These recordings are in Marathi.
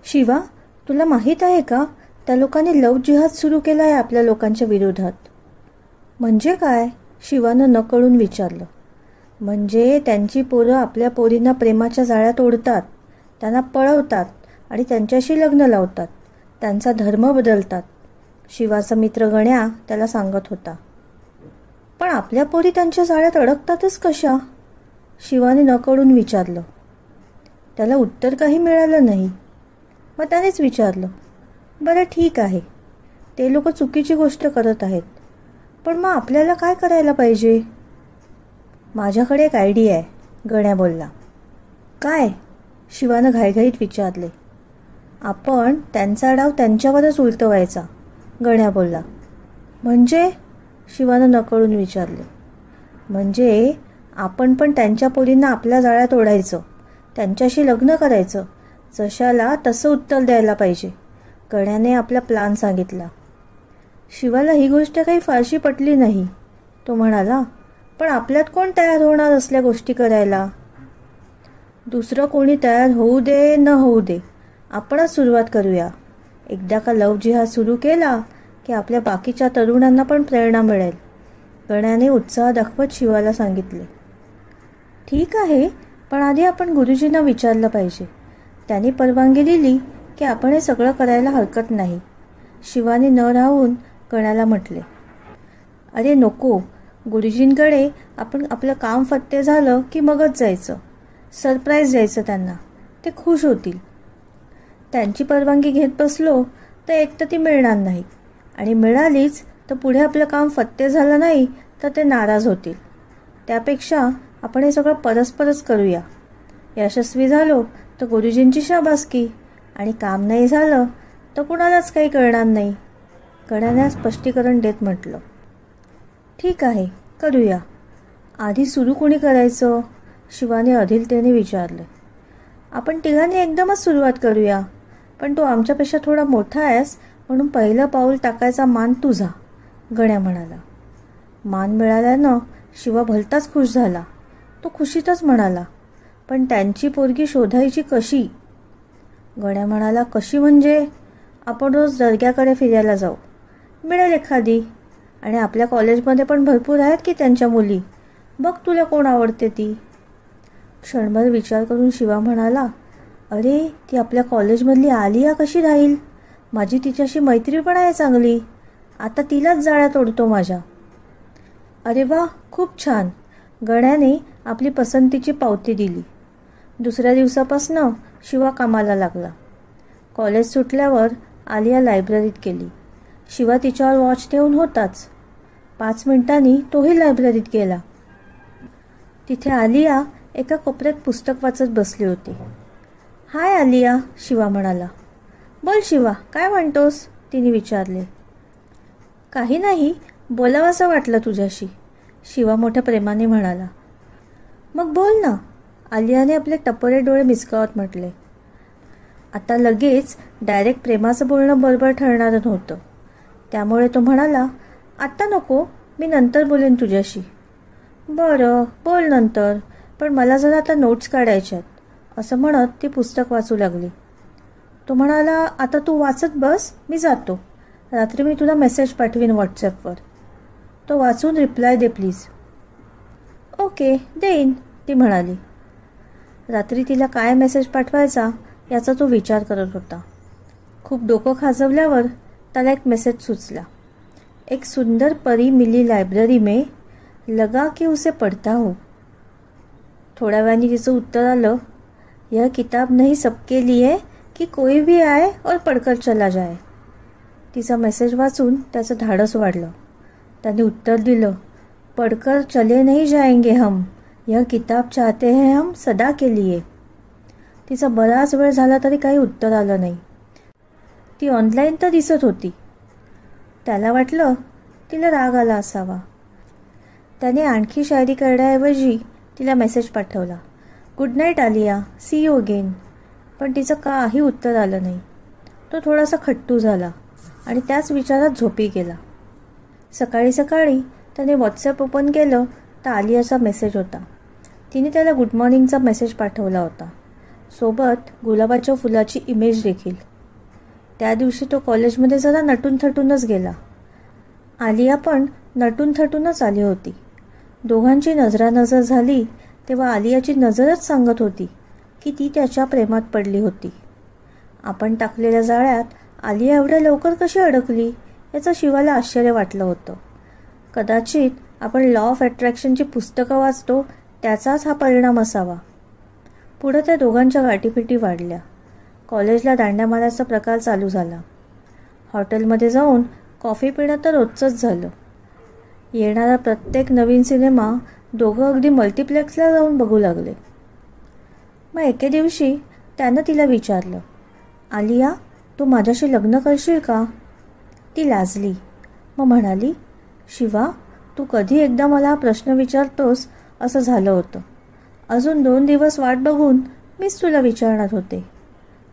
शिवा, तुला माहीत आहे का, त्या लोकांनी लव्ह जिहाद सुरू केला आहे आपल्या लोकांच्या विरोधात. म्हणजे काय? शिवानं नकळून विचारलं. म्हणजे त्यांची पोरं आपल्या पोरींना प्रेमाच्या जाळ्यात ओढतात, त्यांना पळवतात आणि त्यांच्याशी लग्न लावतात, त्यांचा धर्म बदलतात. शिवाचा मित्र गण्या त्याला सांगत होता. पण आपल्या पोरी त्यांच्या जाळ्यात अडकतातच कशा? शिवाने नकळून विचारलं. त्याला उत्तर काही मिळालं नाही. मग त्यानेच विचारलं, बरं ठीक आहे, ते लोक चुकीची गोष्ट करत आहेत, पण मग आपल्याला काय करायला पाहिजे? माझ्याकडे एक आयडिया आहे, गण्या बोलला. काय? शिवानं घाईघाईत विचारले. आपण त्यांचा डाव त्यांच्यावरच उलटवायचा, गण्या बोलला. म्हणजे? शिवानं नकळून विचारले. म्हणजे आपण पण त्यांच्या पोरींना आपल्या जाळ्यात ओढायचं, त्यांच्याशी लग्न करायचं, जशाला तसं उत्तर द्यायला पाहिजे, गण्याने आपला प्लान सांगितला. शिवाला ही गोष्ट काही फारशी पटली नाही. तो म्हणाला, पण आपल्यात कोण तयार होणार असल्या गोष्टी करायला? दुसरं कोणी तयार होऊ दे न होऊ दे, आपणच सुरुवात करूया. एकदा का लव्ह जिहाद सुरू केला की आपल्या बाकीच्या तरुणांना पण प्रेरणा मिळेल, गण्याने उत्साह दाखवत शिवाला सांगितले. ठीक आहे, पण आधी आपण गुरुजींना विचारलं पाहिजे. त्यांनी परवानगी दिली की आपण हे सगळं करायला हरकत नाही, शिवाने न राहून गण्याला म्हटले. अरे नको, गुरुजींकडे आपण आपलं काम फत्ते झालं की मगच जायचं, सरप्राईज द्यायचं त्यांना, ते खुश होतील. त्यांची परवानगी घेत बसलो तर एक तर ती मिळणार नाही, आणि मिळालीच तर पुढे आपलं काम फत्ते झालं नाही तर ते नाराज होतील. त्यापेक्षा आपण हे सगळं परस्परच करूया. यशस्वी झालो तर गुरुजींची शाबासकी, आणि काम नाही झालं तर कुणालाच काही कळणार नाही, गण्याने स्पष्टीकरण देत म्हटलं. ठीक आहे, करूया. आधी सुरू कोणी करायचं? शिवाने अधीरतेने विचारले. आपण तिघांनी एकदमच सुरुवात करूया, पण तू आमच्यापेक्षा थोडा मोठा आहेस म्हणून पहिलं पाऊल टाकायचा मान तुझा, गण्या म्हणाला. मान मिळाल्यानं शिवा भलताच खुश झाला. तो खुशीतच म्हणाला, पण त्यांची पोरगी शोधायची कशी? गण्या म्हणाला, कशी म्हणजे? आपण रोज दर्ग्याकडे फिरायला जाऊ, मिळेल एखादी, आणि आपल्या कॉलेजमध्ये पण भरपूर आहेत की त्यांच्या मुली, बघ तुला कोण आवडते ती. क्षणभर विचार करून शिवा म्हणाला, अरे ती आपल्या कॉलेजमधली आलिया कशी राहील? माझी तिच्याशी मैत्री पण आहे चांगली, आता तिलाच जाळ्यात ओढतो माझ्या. अरे वा, खूप छान. गण्याने आपली पसंतीची पावती दिली. दुसऱ्या दिवसापासनं शिवा कामाला लागला. कॉलेज सुटल्यावर आलिया लायब्ररीत गेली. शिवा तिच्यावर वॉच ठेवून होताच. 5 मिनिटांनी तोही लायब्ररीत गेला. तिथे आलिया एका कोपऱ्यात पुस्तक वाचत बसली होती. हाय आलिया, शिवा म्हणाला. बोल शिवा, काय म्हणतोस? तिने विचारले. काही नाही, बोलावंसं वाटलं तुझ्याशी, शिवा मोठ्या प्रेमाने म्हणाला. मग बोल ना, आलियाने आपले टपोरे डोळे मिचकावत म्हटले. आता लगेच डायरेक्ट प्रेमाचं बोलणं बरोबर ठरणारं नव्हतं, त्यामुळे तो म्हणाला, आत्ता नको, मी नंतर बोलेन तुझ्याशी. बरं, बोल नंतर, पण मला जरा आता नोट्स काढायच्यात, असं म्हणत ती पुस्तक वाचू लागली. तो म्हणाला, आता तू वाचत बस, मी जातो, रात्री मी तुला मेसेज पाठवीन व्हॉट्सॲपवर, तो वाचून रिप्लाय दे प्लीज. ओके, देईन, ती म्हणाली. रात्री तिला काय मेसेज पाठवायचा याचा तो विचार करत होता. खूप डोकं खाजवल्यावर त्याला एक मेसेज सुचला. एक सुंदर परी मिली लायब्ररी में, लगा कि उसे पढ़ता हो. थोड्या वेळाने तिचं उत्तर आलं, यह किताब नहीं सबके लिए कि कोई भी आए और पढ़कर चला जाए. तिचा मेसेज वाचून त्याचं धाडस वाढलं. त्याने उत्तर दिलं, पढ़कर चले नहीं जाएंगे हम, यह किताब चाहते हैं हम सदा के लिए. तिचा बराच वेळ झाला तरी काही उत्तर आलं नाही. ती ऑनलाईन तर दिसत होती. त्याला वाटलं तिला राग आला असावा. त्याने आणखी शायरी करण्याऐवजी तिला मेसेज पाठवला, good night Alia, see you again. पण तिचं काही उत्तर आलं नाही. तो थोडासा खट्टू झाला आणि त्याच विचारात झोपी गेला. सकाळी सकाळी त्याने व्हॉट्सॲप ओपन केलं तर आलियाचा मेसेज होता. तिने त्याला गुड मॉर्निंगचा मेसेज पाठवला होता. सोबत गुलाबाच्या फुलाची इमेज देखील. त्या दिवशी तो कॉलेजमध्ये जरा नटून थटूनच गेला. आलिया पण नटून थटूनच आली होती. दोघांची नजरानजर झाली तेव्हा आलियाची नजरच सांगत होती की ती त्याच्या प्रेमात पडली होती. आपण टाकलेल्या जाळ्यात आलिया एवढ्या लवकर कशी अडकली याचं शिवाला आश्चर्य वाटलं होतं. कदाचित आपण लॉ ऑफ अट्रॅक्शनची पुस्तकं वाचतो त्याचाच हा परिणाम असावा. पुढं त्या दोघांच्या गाठीपिटी वाढल्या. कॉलेजला दांड्या मारायचा प्रकार चालू झाला. हॉटेलमध्ये जाऊन कॉफी पिणं तर रोजचंच झालं. येणारा प्रत्येक नवीन सिनेमा दोघं अगदी मल्टिप्लेक्सला जाऊन बघू लागले. मग एके दिवशी त्यानं तिला विचारलं, आलिया, तू माझ्याशी लग्न करशील का? ती लाजली. मग म्हणाली, शिवा, तू कधी एकदा मला हा प्रश्न विचारतोस असं झालं होतं. अजून 2 दिवस वाट बघून मीच तुला विचारणार होते.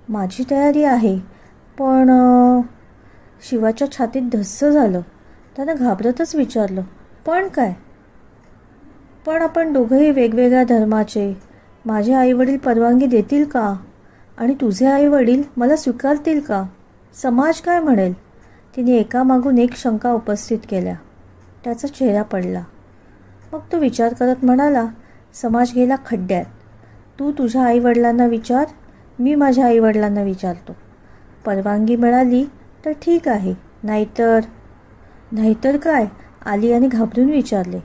माझी तयारी आहे, पण शिवाच्या छातीत धस्स झालं. त्यानं घाबरतच विचारलं, पण काय? पण आपण दोघंही वेगवेगळ्या धर्माचे. माझे आईवडील परवानगी देतील का? आणि तुझे आईवडील मला स्वीकारतील का? समाज काय म्हणेल? तिने एकामागून एक शंका उपस्थित केल्या. त्याचा चेहरा पडला. मग तो विचार करत म्हणाला, समाज गेला खड्ड्यात. तू तुझ्या आईवडिलांना विचार, मी माझ्या आईवडिलांना विचारतो. परवानगी मिळाली तर ठीक आहे, नाहीतर काय? आलियाने घाबरून विचारले.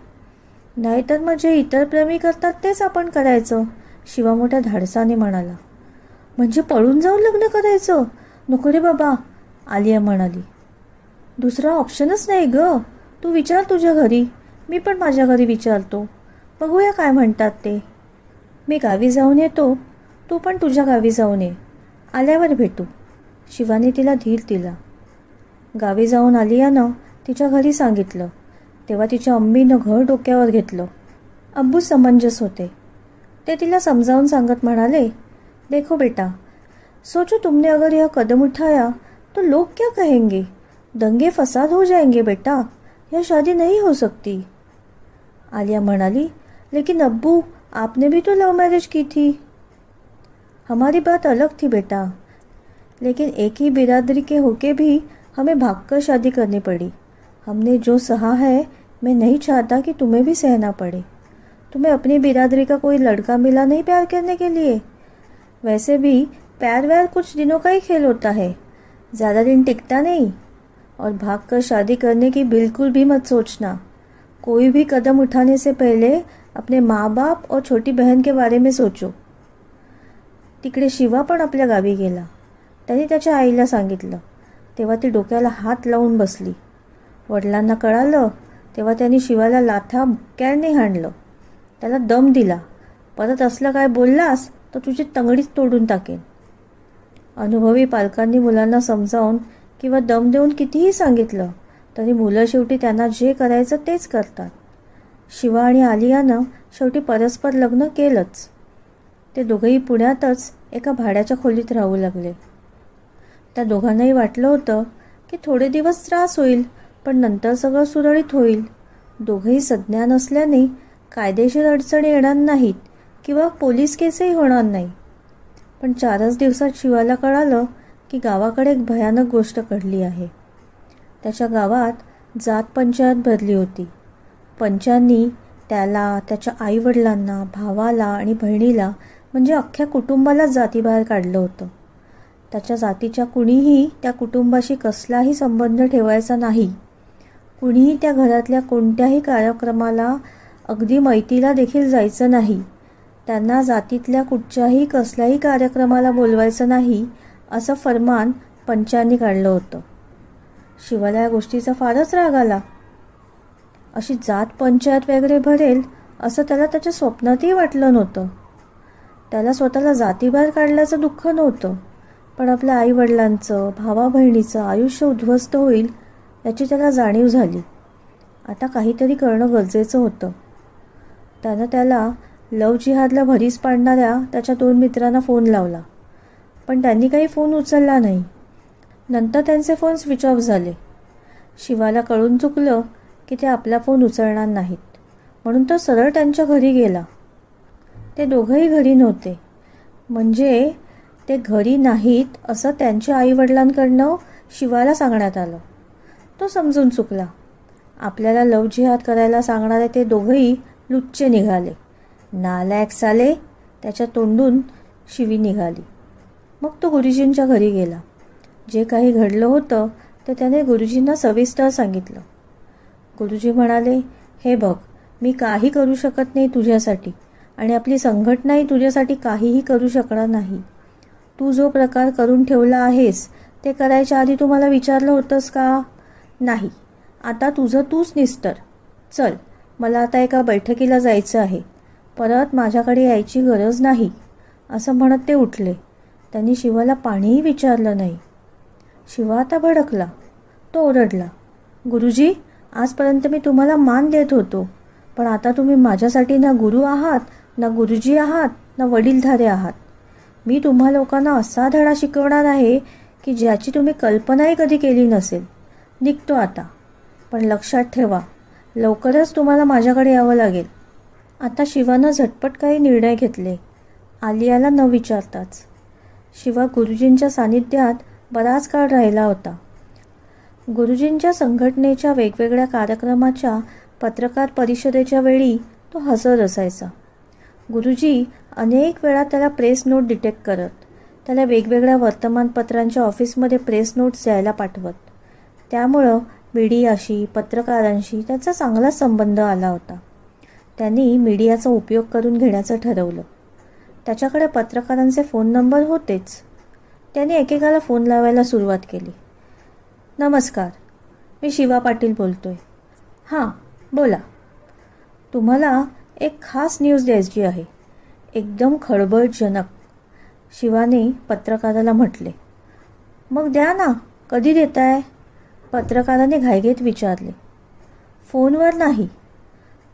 नाहीतर मग जे इतर प्रेमी करतात तेच आपण करायचं, शिवा मोठ्या धाडसाने म्हणाला. म्हणजे पळून जाऊन लग्न करायचं? नको रे बाबा, आलिया म्हणाली. दुसरा ऑप्शनच नाही ग. तू विचार तुझ्या घरी, मी पण माझ्या घरी विचारतो. बघूया काय म्हणतात ते. मी गावी जाऊन येतो, तू पण तुझ्या गावी जाऊन ये. आल्यावर भेटू. शिवाने तिला धीर दिला. गावी जाऊन आलियानं तिच्या घरी सांगितलं तेव्हा तिच्या अम्मीनं घर डोक्यावर घेतलं. अब्बू समंजस होते. ते तिला समजावून सांगत म्हणाले, देखो बेटा, सोचो तुमने अगर यह कदम उठाया तो लोग क्या कहेंगे? दंगे फसाद हो जाएंगे बेटा, यह शादी नहीं हो सकती. आलिया म्हणाली, लेकिन अब्बू, आपने भी तो लव मैरिज की थी. हमारी बात अलग थी बेटा, लेकिन एक ही बिरादरी के होके भी हमें भागकर शादी करनी पड़ी. हमने जो सहा है, मैं नहीं चाहता कि तुम्हें भी सहना पड़े. तुम्हें अपनी बिरादरी का कोई लड़का मिला नहीं प्यार करने के लिए? वैसे भी प्यार व्यार कुछ दिनों का ही खेल होता है, ज़्यादा दिन टिकता नहीं. और भागकर शादी करने की बिल्कुल भी मत सोचना. कोई भी कदम उठाने से पहले अपने माँ बाप और छोटी बहन के बारे में सोचो. तिकडे शिवा पण आपल्या गावी गेला. त्याने त्याच्या आईला सांगितलं तेव्हा ती डोक्याला हात लावून बसली. वडिलांना कळालं तेव्हा त्यांनी शिवाला लाथा बुक्क्याने हाणलं. त्याला दम दिला, परत असलं काय बोललास तर तुझी तंगडीच तोडून टाकेन. अनुभवी पालकांनी मुलांना समजावून किंवा दम देऊन कितीही सांगितलं तरी मुलं शेवटी त्यांना जे करायचं तेच करतात. शिवा आणि आलियानं शेवटी परस्पर लग्न केलंच. ते दोघंही पुण्यातच एका भाड्याच्या खोलीत राहू लागले. त्या दोघांनाही वाटलं होतं की थोडे दिवस त्रास होईल, पण नंतर सगळं सुरळीत होईल. दोघंही सज्ञान असल्याने कायदेशीर अडचणी येणार नाहीत किंवा पोलीस केसही होणार नाही. पण 4च दिवसात शिवाला कळालं की गावाकडे एक भयानक गोष्ट घडली आहे. त्याच्या गावात जात पंचायत भरली होती. पंचांनी त्याला, त्याच्या आईवडिलांना, भावाला आणि बहिणीला म्हणजे अख्ख्या कुटुंबालाच जातीबाहेर काढलं होतं. त्याच्या जातीच्या कुणीही त्या कुटुंबाशी कसलाही संबंध ठेवायचा नाही. कुणीही त्या घरातल्या कोणत्याही कार्यक्रमाला, अगदी मैतीला देखील जायचं नाही. त्यांना जातीतल्या कुठच्याही कसल्याही कार्यक्रमाला बोलवायचं नाही असं फरमान पंचांनी काढलं होतं. शिवाला या गोष्टीचा फारच राग आला. अशी जात पंचायत वगैरे भरेल असं त्याला त्याच्या स्वप्नातही वाटलं नव्हतं. त्याला स्वतःला जातीबाहेर काढल्याचं दुःख नव्हतं, पण आपल्या आईवडिलांचं, भावा बहिणीचं आयुष्य उद्ध्वस्त होईल याची त्याला जाणीव झाली. आता काहीतरी करणं गरजेचं होतं. त्याला लव जिहादला भरीस पाडणाऱ्या त्याच्या 2 मित्रांना फोन लावला, पण त्यांनी काही फोन उचलला नाही. नंतर त्यांचे फोन स्विच ऑफ झाले. शिवाला कळून चुकलं की ते आपला फोन उचलणार नाहीत, म्हणून तो सरळ त्यांच्या घरी गेला. ते दोघंही घरी नव्हते. म्हणजे ते घरी नाहीत असं त्यांच्या आईवडिलांकडनं शिवाला सांगण्यात आलं. तो समजून चुकला. आपल्याला लव जिहाद करायला सांगणारे ते दोघंही लुच्चे निघाले. नालायक साले, त्याच्या तोंडून शिवी निघाली. मग तो गुरुजींच्या घरी गेला. जे काही घडलं होतं ते त्याने गुरुजींना सविस्तर सांगितलं. गुरुजी म्हणाले, हे बघ, मी काही करू शकत नाही तुझ्यासाठी आणि आपली संघटनाही तुझ्यासाठी काहीही करू शकणार नाही. तू जो प्रकार करून ठेवला आहेस ते करायच्या आधी तू मला विचारलं होतंस का? नाही. आता तुझं तूच निस्तर. चल, मला आता एका बैठकीला जायचं आहे. परत माझ्याकडे यायची गरज नाही. असं म्हणत ते उठले. त्यांनी शिवाला पाणीही विचारलं नाही. शिवा आता भडकला. तो ओरडला, गुरुजी, आजपर्यंत मी तुम्हाला मान देत होतो, पण आता तुम्ही माझ्यासाठी ना गुरु आहात, ना गुरुजी आहात, ना वडीलधारे आहात. मी तुम्हा लोकांना असा धडा शिकवणार आहे की ज्याची तुम्ही कल्पनाही कधी केली नसेल. निघतो आता, पण लक्षात ठेवा, लवकरच तुम्हाला माझ्याकडे यावं लागेल. आता शिवानं झटपट काही निर्णय घेतले, आलियाला न विचारताच. शिवा गुरुजींच्या सानिध्यात बराच काळ राहिला होता. गुरुजींच्या संघटनेच्या वेगवेगळ्या कार्यक्रमाच्या पत्रकार परिषदेच्या वेळी तो हजर असायचा. गुरुजी अनेक वेळा त्याला प्रेस नोट डिटेक्ट करत, त्याला वेगवेगळ्या वर्तमानपत्रांच्या ऑफिसमध्ये प्रेस नोट्स द्यायला पाठवत. त्यामुळं मीडियाशी, पत्रकारांशी त्याचा चांगला संबंध आला होता. त्यांनी मीडियाचा उपयोग करून घेण्याचं ठरवलं. त्याच्याकडे पत्रकारांचे फोन नंबर होतेच. त्याने एकेकाला फोन लावायला सुरुवात केली. नमस्कार, मी शिवा पाटील बोलतोय. हां, बोला. तुम्हाला एक खास न्यूज द्यायची आहे, एकदम खळबळजनक, शिवाने पत्रकाराला म्हटले. मग द्या ना, कधी देताय? पत्रकाराने घाईघाईत विचारले. फोनवर नाही,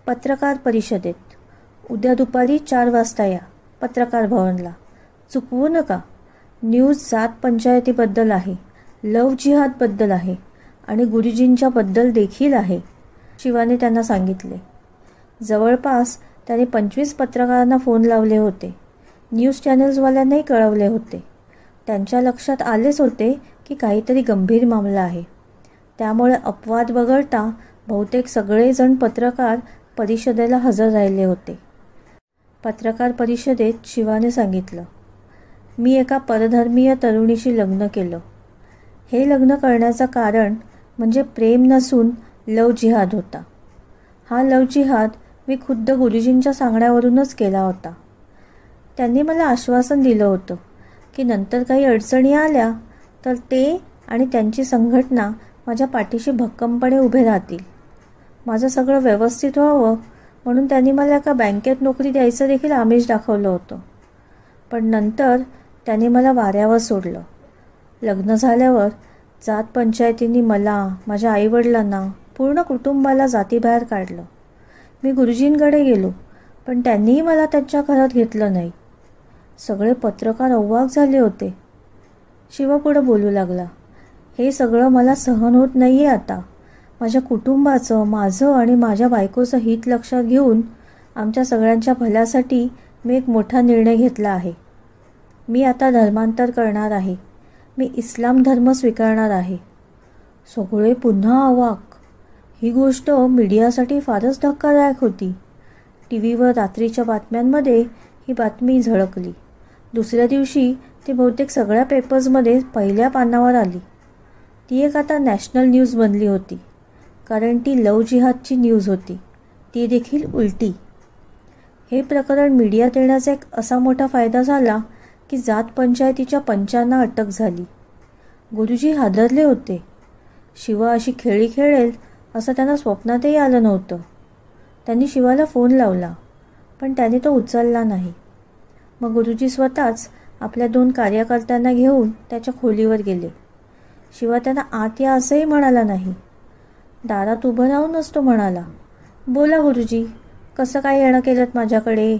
पत्रकार परिषदेत. उद्या दुपारी 4 वाजता या पत्रकार भवनला. चुकवू नका. न्यूज जात पंचायतीबद्दल आहे, लव जिहादबद्दल आहे आणि गुरुजींच्याबद्दल देखील आहे, शिवाने त्यांना सांगितले. जवळपास त्याने 25 पत्रकारांना फोन लावले होते. न्यूज चॅनल्सवाल्यांनाही कळवले होते. त्यांच्या लक्षात आलेच होते की काहीतरी गंभीर मामला आहे. त्यामुळे अपवाद वगळता बहुतेक सगळेजण पत्रकार परिषदेला हजर राहिले होते. पत्रकार परिषदेत शिवाने सांगितलं, मी एका परधर्मीय तरुणीशी लग्न केलं. हे लग्न करण्याचं कारण म्हणजे प्रेम नसून लव जिहाद होता. हा लव जिहाद मी खुद्द गुरुजींच्या सांगण्यावरूनच केला होता. त्यांनी मला आश्वासन दिलं होतं की नंतर काही अडचणी आल्या तर ते आणि त्यांची संघटना माझ्या पाठीशी भक्कमपणे उभे राहतील. माझं सगळं व्यवस्थित व्हावं म्हणून त्यांनी मला एका बँकेत नोकरी द्यायचं देखील आमिष दाखवलं होतं. पण नंतर त्यांनी मला वाऱ्यावर सोडलं. लग्न झाल्यावर जात पंचायतींनी मला, माझ्या आईवडिलांना, पूर्ण कुटुंबाला जातीबाहेर काढलं. मी गुरुजींकडे गेलो, पण त्यांनीही मला त्यांच्या घरात घेतलं नाही. सगळे पत्रकार अवाक झाले होते. शिवा पुढे बोलू लागला, हे सगळं मला सहन होत नाही आहे आता. माझ्या कुटुंबाचं, माझं आणि माझ्या बायकोचं हित लक्षात घेऊन आमच्या सगळ्यांच्या भल्यासाठी मी एक मोठा निर्णय घेतला आहे. मी आता धर्मांतर करणार आहे. मी इस्लाम धर्म स्वीकारणार आहे. सगळे पुन्हा अवाक. ही गोष्ट मीडियासाठी फारच धक्कादायक होती. टीव्हीवर रात्रीच्या बातम्यांमध्ये ही बातमी झळकली. दुसऱ्या दिवशी ती बहुतेक सगळ्या पेपर्समध्ये पहिल्या पानावर आली. ती एक आता नॅशनल न्यूज बनली होती, कारण ती लव जिहादची न्यूज होती, ती देखील उलटी. हे प्रकरण मीडियात येण्याचा एक असा मोठा फायदा झाला की जात पंचायतीच्या पंचांना अटक झाली. गुरुजी हादरले होते. शिवा अशी खेळी खेळेल असं त्यांना स्वप्नातही आलं नव्हतं. त्यांनी शिवाला फोन लावला, पण त्याने तो उचलला नाही. मग गुरुजी स्वतःच आपल्या 2 कार्यकर्त्यांना घेऊन त्याच्या खोलीवर गेले. शिवा त्यांना आत या असंही म्हणाला नाही. दारात उभं राहूनच तो म्हणाला, बोला गुरुजी, कसं काय येणं केलं माझ्याकडे?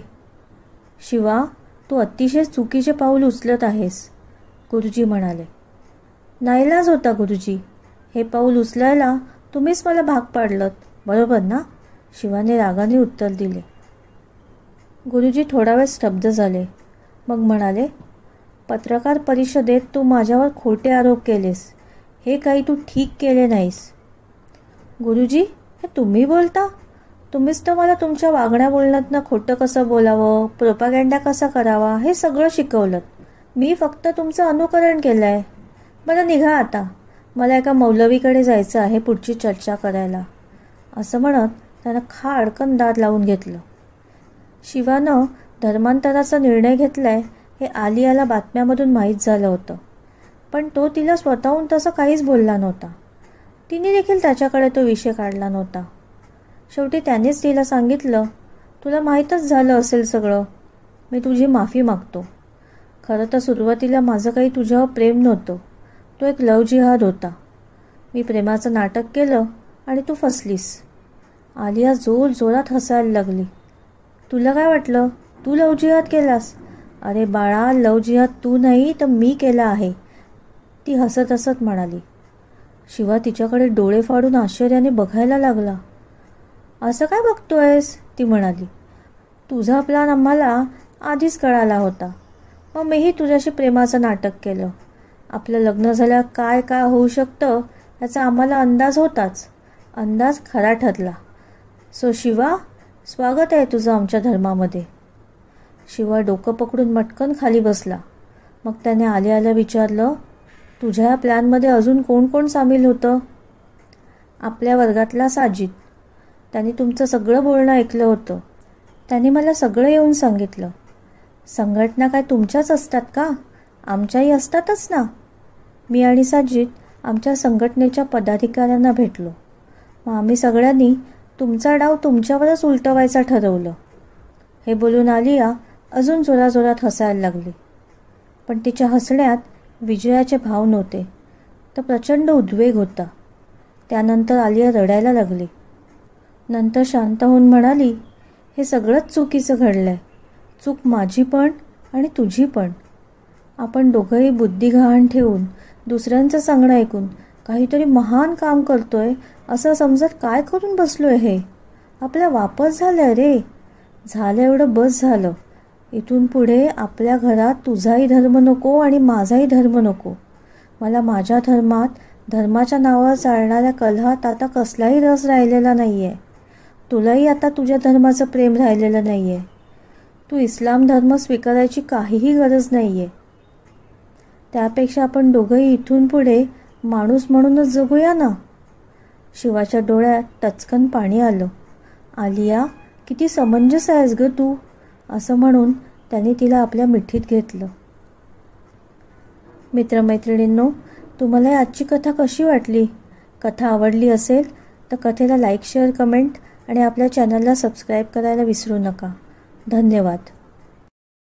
शिवा, तू अतिशय चुकीचे पाऊल उचलत आहेस, गुरुजी म्हणाले. नाईलाज होता गुरुजी. हे पाऊल उचलायला तुम्हीच मला भाग पाडलत, बरोबर ना? शिवाने रागाने उत्तर दिले. गुरुजी थोडा वेळ स्तब्ध झाले. मग म्हणाले, पत्रकार परिषदेत तू माझ्यावर खोटे आरोप केलेस, हे काही तू ठीक केले नाहीस. गुरुजी, हे तुम्ही बोलता? तुम्हीच तर मला तुमच्या वागण्या बोलण्यातनं खोटं कसं बोलावं, प्रोपागँडा कसा करावा हे सगळं शिकवलं. मी फक्त तुमचं अनुकरण केलं आहे. बरं निघा आता, मला एका मौलवीकडे जायचं आहे पुढची चर्चा करायला, असं म्हणत त्यानं खाडकन दार लावून घेतलं. शिवानं धर्मांतराचा निर्णय घेतलाय हे आलियाला बातम्यामधून माहीत झालं होतं, पण तो तिला स्वतःहून तसं काहीच बोलला नव्हता. तिने देखील त्याच्याकडे तो विषय काढला नव्हता. शेवटी त्यानेच तिला सांगितलं, तुला माहीतच झालं असेल सगळं, मी तुझी माफी मागतो. खरं तर सुरुवातीला माझं काही तुझ्यावर प्रेम नव्हतं, तो एक लव जिहाद होता. मी प्रेमाचं नाटक केलं आणि तू फसलीस. आलिया जोर जोरात हसायला लागली. तुला काय वाटलं, तू लव जिहाद केलास? अरे बाळा, लव जिहाद तू नाही तर मी केला आहे, ती हसत हसत म्हणाली. शिवा तिच्याकडे डोळे फाडून आश्चर्याने बघायला लागला. असं काय बघतोयस, ती म्हणाली. तुझा प्लॅन आम्हाला आधीच कळाला होता, मग मीही तुझ्याशी प्रेमाचं नाटक केलं. आपलं लग्न झाल्यावर काय काय होऊ शकतं याचा आम्हाला अंदाज होताच. अंदाज खरा ठरला. सो शिवा, स्वागत आहे तुझं आमच्या धर्मामध्ये. शिवा डोकं पकडून मटकन खाली बसला. मग त्याने आलियाला विचारलं, तुझ्या या प्लॅनमध्ये अजून कोण कोण सामील होतं? आपल्या वर्गातला साजिद. त्याने तुमचं सगळं बोलणं ऐकलं होतं. त्याने मला सगळं येऊन सांगितलं. संघटना काय तुमच्याच असतात का? आमच्याही असतातच ना. मी आणि साजिद आमच्या संघटनेच्या पदाधिकाऱ्यांना भेटलो. मग आम्ही सगळ्यांनी तुमचा डाव तुमच्यावरच उलटवायचा ठरवलं. हे बोलून आलिया अजून जोराजोरात हसायला लागली. पण तिच्या हसण्यात विजयाचे भाव नव्हते, तर प्रचंड उद्वेग होता. त्यानंतर आलिया रडायला लागली. नंतर शांत होऊन म्हणाली, हे सगळंच चुकीचं घडलं आहे. चूक माझी पण आणि तुझी पण. आपण दोघंही बुद्धी गहाण ठेवून दुसऱ्यांचं सांगणं ऐकून काहीतरी महान काम करतोय असं समजत काय करून बसलोय हे? आपला वापस झालाय रे. झालं एवढं बस झालं. इथून पुढे आपल्या घरात तुझाही धर्म नको आणि माझाही धर्म नको. मला माझ्या धर्मात, धर्माच्या नावावर चालणाऱ्या कलहात आता कसलाही रस राहिलेला नाही आहे. तुलाही आता तुझ्या धर्माचं प्रेम राहिलेलं नाही आहे. तू इस्लाम धर्म स्वीकारायची काहीही गरज नाही आहे. त्यापेक्षा आपण दोघंही इथून पुढे माणूस म्हणूनच जगूया ना. शिवाच्या डोळ्यात टचकन पाणी आलं. आलिया, किती समंजस आहेस ग तू, असं म्हणून त्याने तिला आपल्या मिठीत घेतलं. मित्रमैत्रिणींनो, तुम्हाला आजची कथा कशी वाटली? कथा आवडली असेल तर कथेला लाईक, शेअर, कमेंट आणि आपल्या चॅनलला सबस्क्राईब करायला विसरू नका. धन्यवाद.